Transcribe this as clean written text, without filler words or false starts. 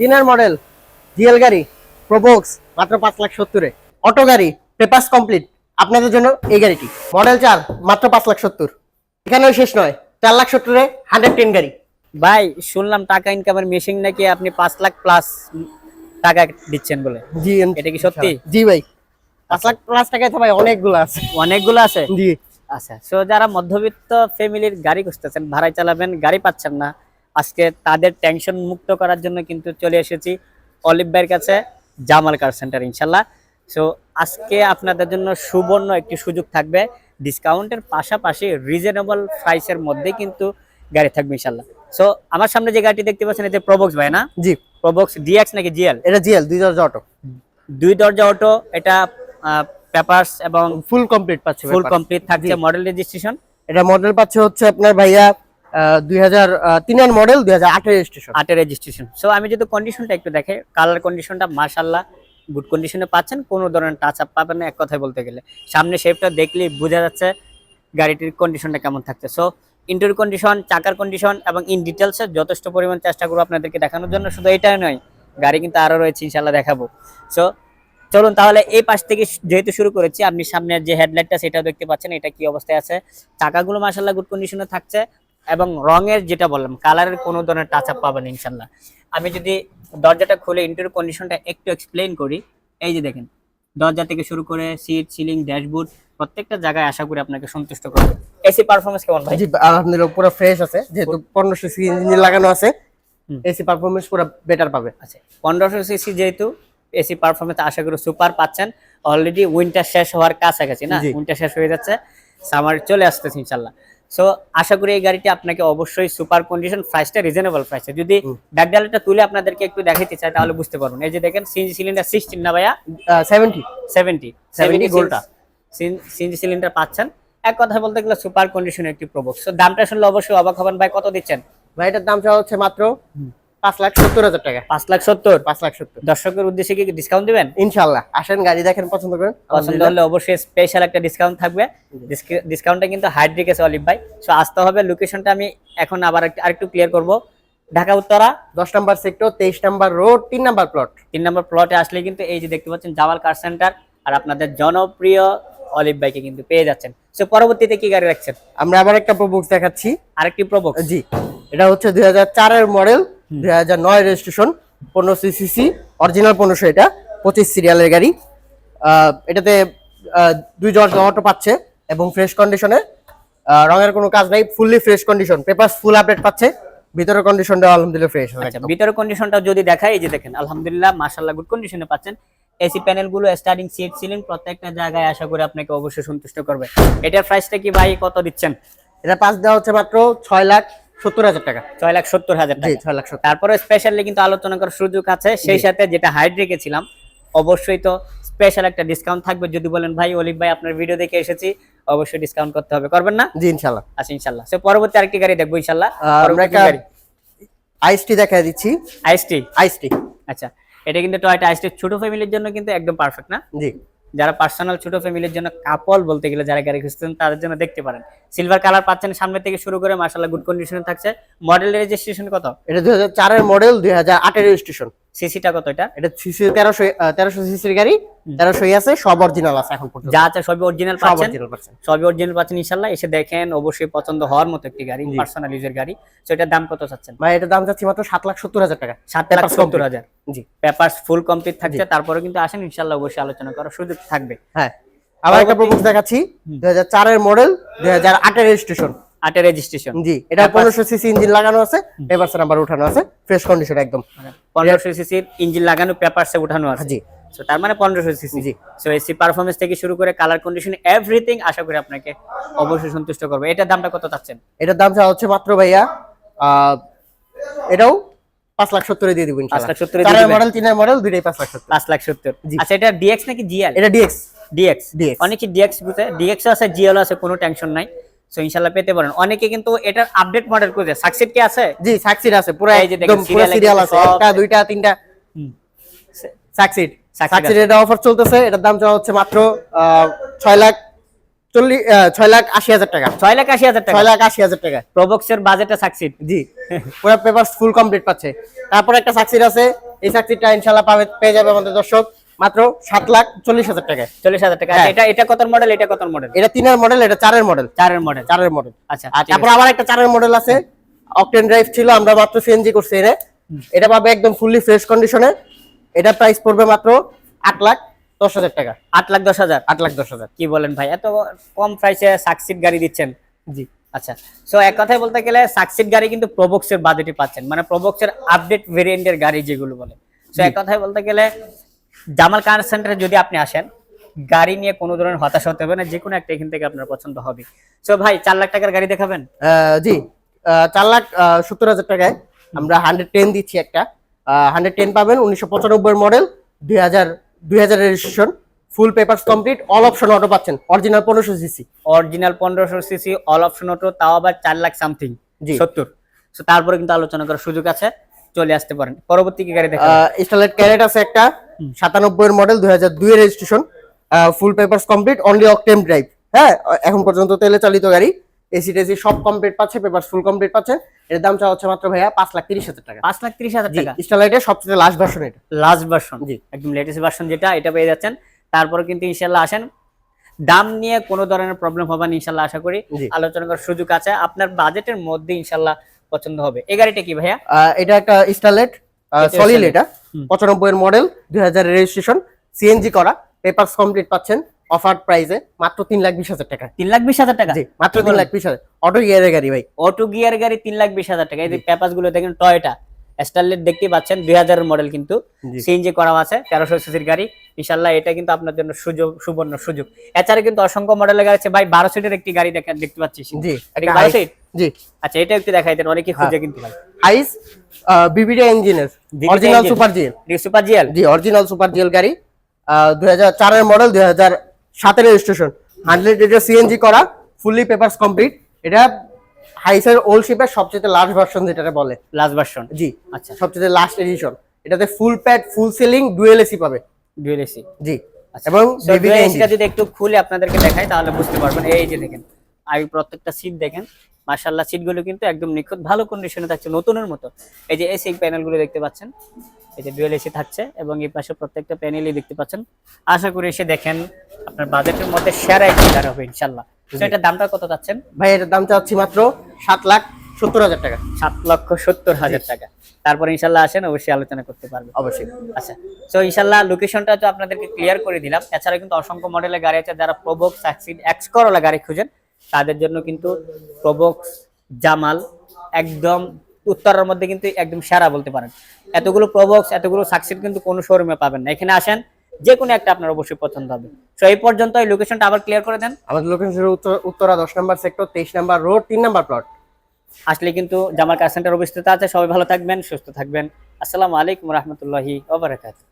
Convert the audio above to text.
3 model GL গাড়ি Probox মাত্র 5,70,000 auto গাড়ি পেপারস কমপ্লিট আপনাদের জন্য এই গাড়িটি মডেল 4 মাত্র 5,70,000 এখানেও শেষ নয় 4,70,000 110 গাড়ি ভাই শুনলাম টাকা ইনকামের মেশিন নাকি আপনি 5 লাখ প্লাস টাকা দিচ্ছেন বলে, জি এটা কি সত্যি? জি ভাই 5,00,000 প্লাস টাকায় তো ভাই অনেকগুলো আছে। অনেকগুলো আছে। জি আচ্ছা, সো যারা মধ্যবিত্ত ফ্যামিলির গাড়ি খুঁজতেছেন, ভাড়ায় চালাবেন, গাড়ি পাচ্ছেন না, আজকে তাদের টেনশন মুক্ত করার জন্য কিন্তু চলে এসেছি অলিভ ভাইয়ের কাছে, জামাল কার সেন্টার ইনশাল্লাহ। সো আজকে আপনাদের জন্য সুবর্ণ একটি সুযোগ থাকবে, ডিসকাউন্টের পাশাপাশি রিজনেবল প্রাইসের মধ্যে কিন্তু গাড়ি থাকবে ইনশাল্লাহ। সো আমার সামনে যে গাড়িটি দেখতে পাচ্ছেন এটা প্রোবক্স ভাই না? জি প্রোবক্স ডিএক্স নাকি জিএল? এটা জিএল 2 দরজা অটো। 2 দরজা অটো, এটা পেপারস এবং ফুল কমপ্লিট পাচ্ছে, ফুল কমপ্লিট থাকছে। মডেল রেজিস্ট্রেশন এটা মডেল পাচ্ছে হচ্ছে আপনার ভাইয়া 2003 এর মডেল 2008 এর রেজিস্ট্রেশন। 8 এর রেজিস্ট্রেশন। সো আমি যদি কন্ডিশনটা একটু দেখে, কালার কন্ডিশনটা মাশাআল্লাহ গুড কন্ডিশনে পাচ্ছেন, কোনো ধরনের টাচ আপ পাবেন না এক কথায় বলতে গেলে। সামনে শেপটা দেখলেই বোঝা যাচ্ছে গাড়িটির কন্ডিশনটা কেমন থাকছে। সো ইন্টেরিয়র কন্ডিশন, চাকার কন্ডিশন এবং ইন ডিটেলসে যথেষ্ট পরিমাণ চেষ্টা করব আপনাদেরকে দেখানোর জন্য। শুধু এটাই নয়, গাড়ি কিন্তু আরো রয়েছে ইনশাআল্লাহ দেখাবো। সো চলুন তাহলে এই পাশ থেকে যেহেতু শুরু করেছি, আপনি সামনের যে হেডলাইটটা সেটাও দেখতে পাচ্ছেন, এটা কি অবস্থায় আছে। চাকাগুলো মাশাআল্লাহ গুড কন্ডিশনে থাকছে এবং রঙের যেটা বললাম কালারের কোনো ধরনের টাচ আপ পাবেন ইনশাআল্লাহ। আমি যদি দরজাটা খুলে ইন্টেরিয়র কন্ডিশনটা একটু এক্সপ্লেইন করি, এই যে দেখেন দরজা থেকে শুরু করে সিট, সিলিং, ড্যাশবোর্ড প্রত্যেকটা জায়গায় আশা করি আপনাকে সন্তুষ্ট করবে। এসি পারফরম্যান্স কেমন ভাই? জি আলহামদুলিল্লাহ পুরো ফ্রেশ আছে, যেহেতু 1500 সিসি ইঞ্জিন লাগানো আছে, এসি পারফরম্যান্স পুরো বেটার পাবে। আচ্ছা 1500 সিসি যেহেতু এসি পারফরম্যান্স আশা করি সুপার পাচ্ছেন। অলরেডি উইন্টার শেষ হওয়ার কাছাকাছি না, উইন্টার শেষ হয়ে যাচ্ছে, সামার চলে আসতেছে ইনশাআল্লাহ। সো আশা করি এই গাড়িটি আপনাকে অবশ্যই সুপার কন্ডিশন, প্রাইসটা রিজনেবল প্রাইসে। যদি ব্যাকডালাটা তুলে আপনাদেরকে একটু দেখাইতে চাই তাহলে বুঝতে পারবেন। এই যে দেখেন সিএনজি সিলিন্ডার 16 না ভাইয়া 70 গোলটা সিএনজি সিলিন্ডার পাচ্ছেন। এক কথায় বলতে গেলে সুপার কন্ডিশনের একটি প্রোবক্স। সো দামটা শুনলে অবশ্যই অবাক হবেন ভাই, কত দিচ্ছেন ভাই? এটার দাম চাওয়া হচ্ছে মাত্র 5,70,000 টাকা। 5,70,000। 5,70,000 দর্শকের উদ্দেশ্যে কি ডিসকাউন্ট দিবেন? ইনশাআল্লাহ আসেন, গাড়ি দেখেন, পছন্দ করেন, পছন্দ হলে অবশ্যই স্পেশাল একটা ডিসকাউন্ট থাকবে। ডিসকাউন্টটা কিন্তু হাইড রেখেছে অলিভ ভাই। সো আসতে হবে। লোকেশনটা আমি এখন আবার আরেকটু ক্লিয়ার করব। ঢাকা উত্তরা 10 নম্বর সেক্টর, 23 নম্বর রোড, 3 নম্বর প্লট। 3 নম্বর প্লটে আসলে কিন্তু এই যে দেখতে পাচ্ছেন জামাল কার সেন্টার, আর আপনাদের জনপ্রিয় অলিভ ভাইকে কিন্তু পেয়ে যাচ্ছেন। সো পরবর্তীতে কি গাড়ি রাখছেন? আমরা আবার একটা প্রোবক্স দেখাচ্ছি। আরেকটি প্রোবক্স। জি এটা হচ্ছে 2004 এর মডেল, 2009 রেজিস্ট্রেশন, 1500 সিসি অরিজিনাল 1500, এটা 25 সিরিয়ালের গাড়ি। এটাতে 2 দরজা অটো পাচ্ছে এবং ফ্রেশ কন্ডিশনে, রঙের কোনো কাজ নাই, fully fresh condition, papers full update পাচ্ছে। ভিতরের কন্ডিশনটা আলহামদুলিল্লাহ ফ্রেশ আছে। ভিতরের কন্ডিশনটা যদি দেখাই, এই যে দেখেন আলহামদুলিল্লাহ মাশাআল্লাহ গুড কন্ডিশনে পাচ্ছেন। এসি প্যানেল গুলো, স্টার্টিং সিট, সিলিং প্রত্যেকটা জায়গায় আশা করি আপনাকে অবশ্যই সন্তুষ্ট করবে। এটার প্রাইসটা কি ভাই কত দিচ্ছেন? এটা পাস দেওয়া হচ্ছে মাত্র 6,70,000 টাকা। 6,70,000 জি টাকা। 6,70,000। তারপরে স্পেশালি কিন্তু আলোচনা করার সুযোগ আছে, সেই সাথে যেটা হাইড রেখেছিলাম অবশ্যই তো স্পেশাল একটা ডিসকাউন্ট থাকবে। যদি বলেন ভাই অলিভ ভাই আপনার ভিডিও দেখে এসেছি, অবশ্যই ডিসকাউন্ট করতে হবে, করবেন না? জি ইনশাআল্লাহ। আচ্ছা ইনশাআল্লাহ। সো পরবর্তী আরেকটি গাড়ি দেখবো ইনশাআল্লাহ। আমরা একটা আইসটি দেখাই দিচ্ছি। আইসটি আচ্ছা, এটা কিন্তু টয়োটা আইসটি ছোট ফ্যামিলির জন্য কিন্তু একদম পারফেক্ট না? জি যারা পার্সোনাল ছোট ফ্যামিলির জন্য, কাপল বলতে গেলে যারা গাড়ি খুঁজছেন তাদের জন্য দেখতে পারেন। সিলভার কালার পাচ্ছেন সামনে থেকে শুরু করে, মাশাআল্লাহ গুড কন্ডিশনে থাকছে। মডেল রেজিস্ট্রেশন কত? এটা 2004 এর মডেল, 2008 এর রেজিস্ট্রেশন। সিসিটা কত এটা? এটা সিসি 1300 সিসির গাড়ি, 1300 আছে, সব অরিজিনাল আছে এখন পর্যন্ত, যা আছে সবই অরিজিনাল পাচ্ছেন। সবই অরিজিনাল পাচ্ছেন ইনশাআল্লাহ। এসে দেখেন, অবশ্যই পছন্দ হওয়ার মতো একটি গাড়ি, পার্সোনাল ইউজের গাড়ি। সো এটার দাম কত চাচ্ছেন ভাই? এটার দাম চাচ্ছি মাত্র 7,70,000 টাকা। 7,70,000। জি পেপারস ফুল কমপ্লিট থাকছে। তারপরে কিন্তু আসেন ইনশাআল্লাহ, অবশ্যই আলোচনা করার সুযোগ থাকবে। হ্যাঁ আবার একটা প্রোবক্স দেখাচ্ছি। 2004 এর মডেল, 2008 এর রেজিস্ট্রেশন। 8 এর রেজিস্ট্রেশন। জি এটা 1500 সিসি ইঞ্জিন লাগানো আছে, পেপারস নাম্বার উঠানো আছে, ফ্রেশ কন্ডিশন একদম। 1500 সিসির ইঞ্জিন লাগানো, পেপারসে উঠানো আছে। জি সো তার মানে 1500 সিসি। জি সো এসি পারফরম্যান্স থেকে শুরু করে কালার কন্ডিশন এভরিথিং আশা করি আপনাকে অবশ্যই সন্তুষ্ট করবে। এটার দামটা কত চাচ্ছেন? এটার দাম চাওয়া হচ্ছে মাত্র ভাইয়া এটাও 5,70,000 দিয়ে দিব ইনশাআল্লাহ। 5,70,000 4 এর মডেল, 3 এর মডেল, দুইটাই 5,70,000। 5,70,000। আচ্ছা এটা ডিএক্স নাকি জিএল? এটা ডিএক্স। ডিএক্স অনেকে ডিএক্স বুঝে, ডিএক্স আছে, জিএল আছে, কোনো টেনশন নাই। সো ইনশাআল্লাহ পেতে পারেন। অনেকে কিন্তু এটার আপডেট মডেল খুঁজে। সাকসিড কি আছে? জি সাকসিড আছে, পুরো এই যে দেখেন একদম পুরো সিরিয়াল আছে, একটা দুইটা তিনটা সাকসিড। সাকসিড এটা অফার চলতেছে। এটার দাম চাওয়া হচ্ছে মাত্র 6,80,000 টাকা। 6,80,000 টাকা। 6,80,000 টাকা। প্রবক্সের বাজেটে সাকসিড। জি পুরো পেপারস ফুল কমপ্লিট পাচ্ছে। তারপর একটা সাকসিড আছে এই সাকসিডটা ইনশাআল্লাহ পেয়ে যাবে আমাদের দর্শক মাত্র 7,40,000 টাকায়। 40,000 টাকা। হ্যাঁ। এটা কত মডেল, এটা কত মডেল? এটা 3 এর মডেল, এটা 4 এর মডেল। 4 এর মডেল। 4 এর মডেল। আচ্ছা, আর ঠিক তারপর আছে। আবার একটা 4 এর মডেল আছে, অকটেন ড্রাইভ ছিল, আমরা মাত্র সিএনজি করছি এনে। এটা পাবে একদম ফুললি ফ্রেশ কন্ডিশনে। এটা প্রাইস পড়বে মাত্র 8,10,000 টাকা। 8,10,000। 8,10,000। কি বলেন ভাই, এত কম প্রাইসে সাকসিড গাড়ি দিচ্ছেন? জি। আচ্ছা, সো এক কথায় বলতে গেলে সাকসিড গাড়ি কিন্তু প্রবক্সের বাজেটে পাচ্ছেন, মানে প্রবক্সের আপডেট ভেরিয়েন্টের গাড়ি যেগুলো বলে। সো এক কথায় বলতে গেলে জামাল কার সেন্টারে যদি আপনি আসেন, গাড়ি নিয়ে কোনো ধরনের হতাশা হতে হবে না, যে কোনো একটা এখান থেকে আপনার পছন্দ হবে। সো ভাই 4 লাখ টাকার গাড়ি দেখাবেন? জি, 4,70,000 টাকায় আমরা 110 দিচ্ছি একটা। 110 পাবেন, 1995 model, 2000 registration, full papers complete, all option auto পাচ্ছেন, original 1500 CC. Original 1500 CC, all option auto, তাও আবার 4 লাখ সামথিং, জি। 70। সো তারপরে কিন্তু আলোচনা করার সুযোগ আছে, চলে আসতে পারেন। পরবর্তী কি গাড়ি দেখাবেন? স্টারলাইট ক্যারেট আছে একটা, 97 এর মডেল, 2002 এর registration, full papers complete, only octane drive. হ্যাঁ, এখন পর্যন্ত তেলে চালিত গাড়ি, এসি টেসি সব কমপ্লিট পাচ্ছে, পেপারস ফুল কমপ্লিট পাচ্ছে। এর দাম চাওয়া হচ্ছে মাত্র ভাইয়া 5,30,000 টাকা। 5,30,000 টাকা। স্টারলাইটের সবচেয়ে লাস্ট ভার্সন এটা। লাস্ট ভার্সন, জি। একদম লেটেস্ট ভার্সন যেটা, এটা পেয়ে যাচ্ছেন। তারপরে কিন্তু ইনশাল্লাহ আসেন, দাম নিয়ে কোনো ধরনের প্রবলেম হবে না ইনশাল্লাহ, আশা করি। জি। আলোচনা করার সুযোগ আছে, আপনার বাজেটের মধ্যে ইনশাল্লাহ পছন্দ হবে। এই গাড়িটা কি ভাইয়া? এটা একটা স্টারলাইট এটা সলিড, Starlet। এটা 95 এর মডেল, 2000 এর রেজিস্ট্রেশন, সিএনজি করা, পেপারস কমপ্লিট পাচ্ছেন অফার প্রাইসে মাত্র 3,20,000 টাকা। 3,20,000 টাকা। জি, মাত্র 3,20,000। অটো গিয়ারের গাড়ি ভাই। অটো গিয়ার গাড়ি 3,20,000 টাকা। এই যে পেপারস গুলো দেখেন, টয়োটা স্টারলেট দেখতে পাচ্ছেন, 2000 এর মডেল, কিন্তু জি। সিএনজি করা আছে, 1300 সিসির গাড়ি। ইনশাআল্লাহ এটা কিন্তু আপনার জন্য সুবর্ণ সুযোগ। এছাড়া কিন্তু অসংখ্য মডেলের গাড়ি আছে ভাই। 12 সিটের একটি গাড়ি দেখতে পাচ্ছি। জি, এটা 12 সিট। জি। আচ্ছা, এটা একটু দেখাই দেন, অনেকে খুঁজে কিন্তু ভাই। আইস বিবিডি ইঞ্জিনের, BBD original engine। Super GL. Super GL. জি, অরিজিনাল সুপার জিএল গাড়ি, 2004 এর মডেল, 2007 এর রেজিস্ট্রেশন, 100 লিটার সিএনজি করা, ফুললি পেপারস কমপ্লিট। এটা হাইসের ওল্ড শিপের সবচেয়ে লাস্ট ভার্সন যেটা বলে। Last version. জি, আচ্ছা, সবচেয়ে লাস্ট এডিশন। এটাতে full pad, full ceiling, dual AC পাবে। Dual AC. জি, আচ্ছা, এবং so BBD dual AC engine. টা যদি একটু খুলে আপনাদেরকে দেখাই তাহলে বুঝতে পারবেন। এই যে দেখেন, আগে প্রত্যেকটা সিট দেখেন, মাশাআল্লাহ সিটগুলো কিন্তু একদম নিখুঁত ভালো কন্ডিশনে থাকছে, নতুনের মতো। এই যে এসি প্যানেলগুলো দেখতে পাচ্ছেন, এই যে ডুয়েল এসি থাকছে, এবং এই পাশে প্রত্যেকটা প্যানেলই দেখতে পাচ্ছেন। আশা করি এসে দেখেন, আপনার বাজেটের মধ্যে সেরা একটি গাড়ি হবে ইনশাআল্লাহ। তো এটার দামটা কত চাচ্ছেন? ভাই এটার দাম চাচ্ছি মাত্র 7,70,000 টাকা। 7,70,000 টাকা। তারপর ইনশাআল্লাহ আসেন, অবশ্যই আলোচনা করতে পারবেন। অবশ্যই। আচ্ছা, তো ইনশাআল্লাহ লোকেশনটা তো আপনাদেরকে ক্লিয়ার করে দিলাম। এছাড়া কিন্তু অসংখ্য মডেলের গাড়ি আছে, যারা প্রোবক্স, সাকসিড, এক্স করোলা গাড়ি খুঁজেন, তাদের জন্য কিন্তু প্রোবক্স, জামাল একদম উত্তরের মধ্যে কিন্তু একদম সেরা বলতে পারেন। এতগুলো প্রোবক্স, এতগুলো সাকসিড কিন্তু কোনো শোরুমে পাবেন না। এখানে আসেন, যে কোনো একটা আপনার অবশ্যই পছন্দ হবে। তো এই পর্যন্ত এই লোকেশনটা আবার ক্লিয়ার করে দেন। আমাদের লোকেশন উত্তরা 10 নম্বর সেক্টর, 23 নম্বর রোড, 3 নম্বর প্লট। আসলে কিন্তু জামাল কার সেন্টার অবস্থিত আছে। সবাই ভালো থাকবেন, সুস্থ থাকবেন। আসসালামু আলাইকুম রহমতুল্লাহি ওয়া বারাকাতুহু।